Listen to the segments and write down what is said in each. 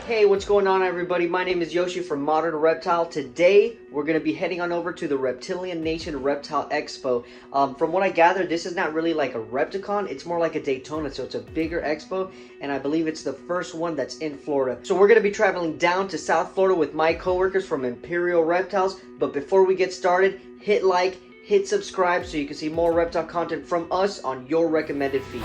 Hey, what's going on everybody? My name is Yoshi from Modern Reptile. Today, we're going to be heading on over to the Reptilian Nation Reptile Expo. From what I gathered, this is not really like a Repticon, it's more like a Daytona, so it's a bigger expo, and I believe it's the first one that's in Florida. So we're going to be traveling down to South Florida with my coworkers from Imperial Reptiles, but before we get started, hit like, hit subscribe so you can see more reptile content from us on your recommended feed.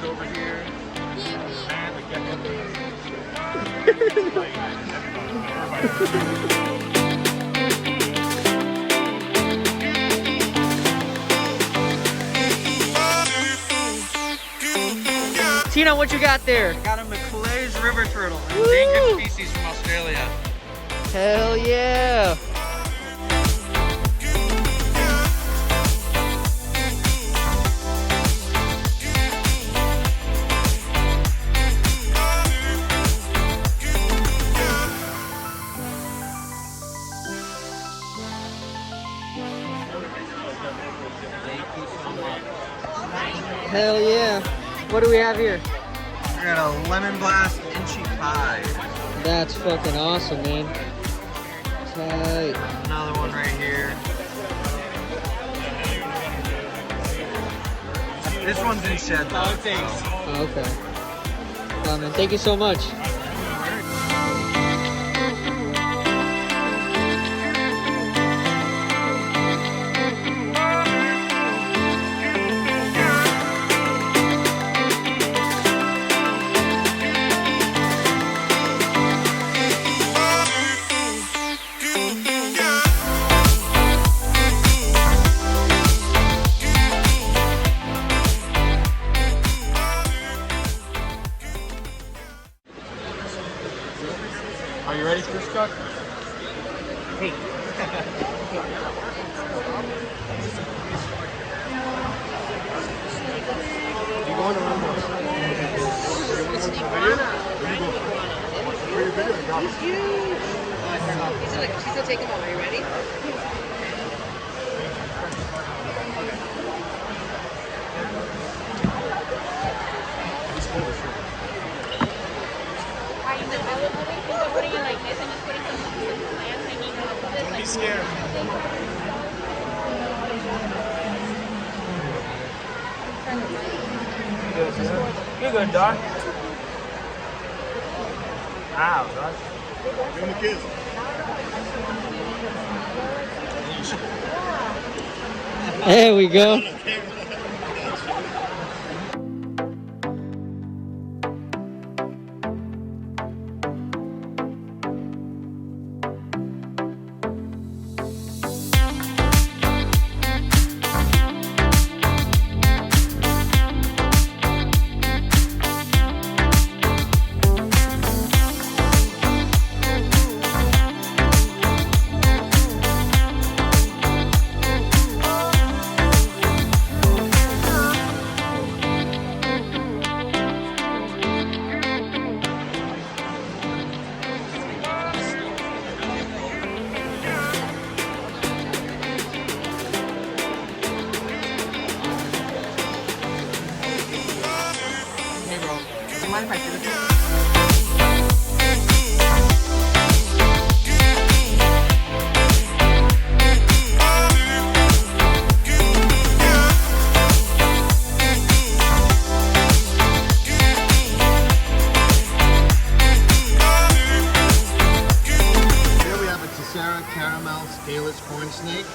Over here, and we get Tino, what you got there? got a McClay's river turtle, an endangered species from Australia. Hell yeah! Hell yeah. What do we have here? We got a lemon blast inchy pie. That's fucking awesome, man. Tight. Another one right here. This one's in shed though. Oh, okay. Well, man, thank you so much. Are you ready for this truck? Hey. You going to run one? She's gonna take them all. Are you ready? Putting it like this and just putting some plants hanging off of it. Don't be scared. You're good, Doc. Ow, Doc. Bring the kids. There we go. mind if I do this? Caramel scaleless corn snake.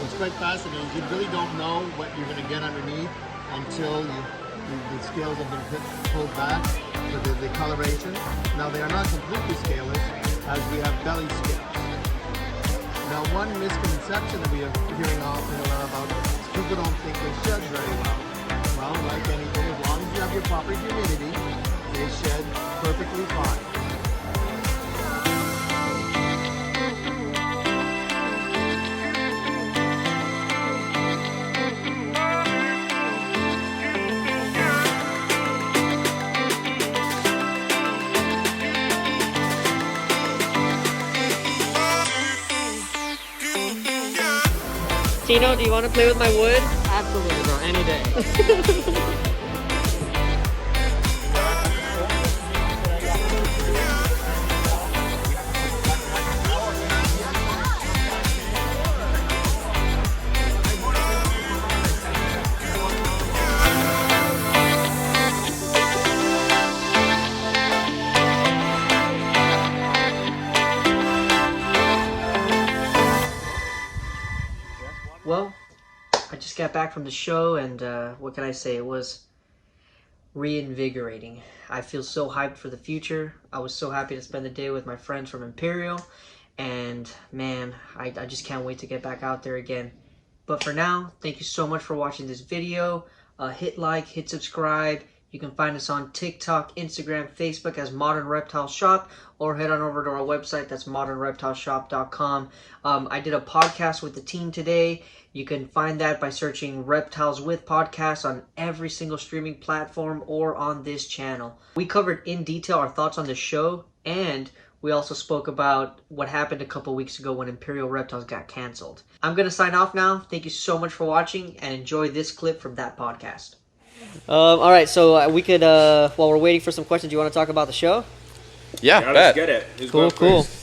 What's quite fascinating, you really don't know what you're going to get underneath until the scales have been pulled back for the coloration. Now they are not completely scaleless, as we have belly scales. Now one misconception that we are hearing often about is people don't think they shed very well. Well, like anything, as long as you have your proper humidity, they shed perfectly fine. Tino, do you want to play with my wood? Absolutely, bro. Any day. Well, I just got back from the show, and what can I say? It was reinvigorating. I feel so hyped for the future. I was so happy to spend the day with my friends from Imperial, and man, I just can't wait to get back out there again. But for now, thank you so much for watching this video. Hit like, hit subscribe. You can find us on TikTok, Instagram, Facebook as Modern Reptile Shop, or head on over to our website. That's modernreptileshop.com. I did a podcast with the team today. You can find that by searching Reptiles with Podcasts on every single streaming platform or on this channel. We covered in detail our thoughts on the show, and we also spoke about what happened a couple weeks ago when Imperial Reptiles got canceled. I'm going to sign off now. Thank you so much for watching, and enjoy this clip from that podcast. All right, so we could, while we're waiting for some questions, do you want to talk about the show? Yeah, Let's get it. Who's Cool, going cool. first?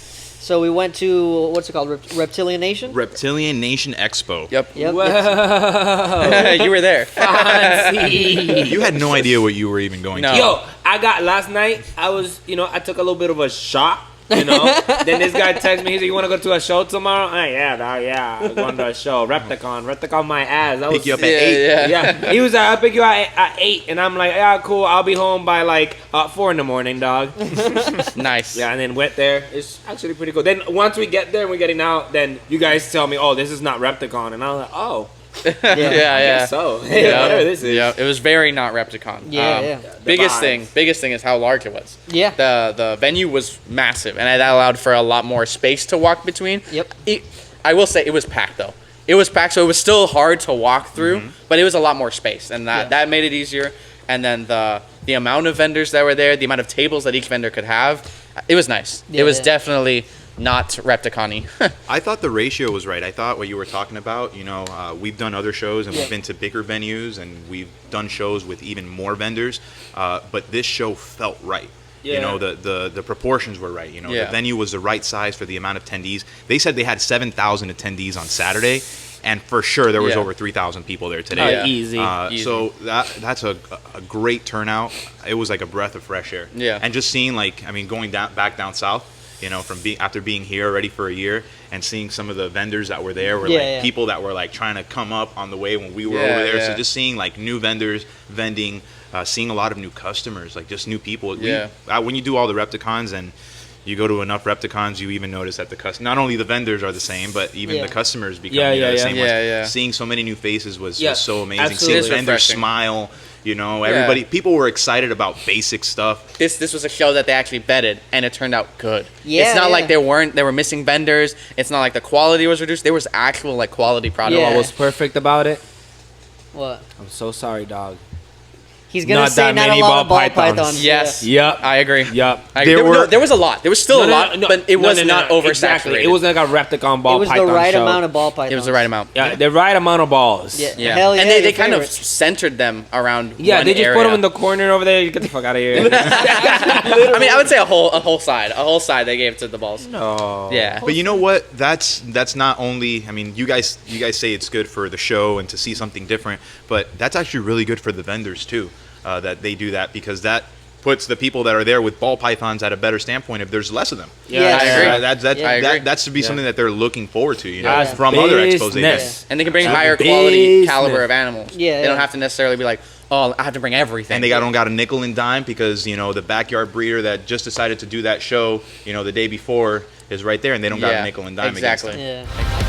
So we went to, what's it called, Reptilian Nation? Reptilian Nation Expo. Yep. Yep. You were there. You had no idea what you were even going No. to. Yo, I got last night. I was, I took a little bit of a shock. Then this guy texted me. He said, "You want to go to a show tomorrow?" Yeah, dog, yeah. I'm going to a show. Repticon my ass. I was Pick you up at Yeah, 8. Yeah, he was like, "I'll pick you out at 8," and I'm like, "Yeah, cool. I'll be home by like 4 in the morning, dog." Nice. Yeah, and then went there. It's actually pretty cool. Then once we get there and we're getting out, then you guys tell me, "Oh, this is not Repticon," and I was like, "Oh, yeah, I yeah. guess so." Whatever this is. Yeah, it was very not Repticon. Yeah, yeah. Biggest vibes. thing is how large it was. Yeah. The venue was massive, and that allowed for a lot more space to walk between. Yep. I will say it was packed though. It was packed, so it was still hard to walk through, but it was a lot more space, and that made it easier. And then the amount of vendors that were there, the amount of tables that each vendor could have, it was nice. Yeah, it was yeah. definitely not Repticon-y. I thought the ratio was right. I thought what you were talking about, we've done other shows and Yeah. we've been to bigger venues and we've done shows with even more vendors, but this show felt right. Yeah. The proportions were right. Yeah. The venue was the right size for the amount of attendees. They said they had 7,000 attendees on Saturday, and for sure there was Yeah. over 3,000 people there Oh, today. Yeah. easy. Easy. So that's a great turnout. It was like a breath of fresh air. Yeah. And just seeing going back down south, after being here already for a year and seeing some of the vendors that were there were people that were like trying to come up on the way when we were over there. Yeah. So just seeing like new vendors vending, seeing a lot of new customers, like just new people. Yeah. When you do all the Repticons and you go to enough Repticons, you even notice that not only the vendors are the same, but even the customers become the same ones. Yeah. Seeing so many new faces was Yeah, so amazing. absolutely. Seeing vendors Refreshing. smile, people were excited about basic stuff. This was a show that they actually betted, and it turned out good. Yeah, it's not like yeah. they were missing vendors. It's not like the quality was reduced. There was actual quality product. Yeah. What was perfect about it? What? I'm so sorry, dog. He's gonna Not say that not a many lot of ball ball pythons. pythons. Yes. Yep. I agree. Yep. There was a lot. There was still a lot, but it was not oversaturated. Exactly. It was like a Repticon ball It was the python right show. amount of ball pythons. It was the right amount. Yeah, the right amount of balls. Yeah. Yeah. Hell yeah, and they your kind of favorite. centered them around Yeah, one they just area. put them in the corner over there. You get the fuck out of here. I mean, I would say a whole side they gave to the balls. No. Yeah. But you know what? That's not only. I mean, you guys say it's good for the show and to see something different, but that's actually really good for the vendors too. That they do that, because that puts the people that are there with ball pythons at a better standpoint if there's less of them. Yes. I agree. I agree. That should be something that they're looking forward to, you know, That's from other expos they've been. business. And they can bring That's higher quality business. caliber of animals. Yeah, They don't yeah. have to necessarily be like, oh, I have to bring everything. And they don't got a nickel and dime because, you know, the backyard breeder that just decided to do that show, you know, the day before is right there, and they don't got a nickel and dime exactly. against them. Yeah.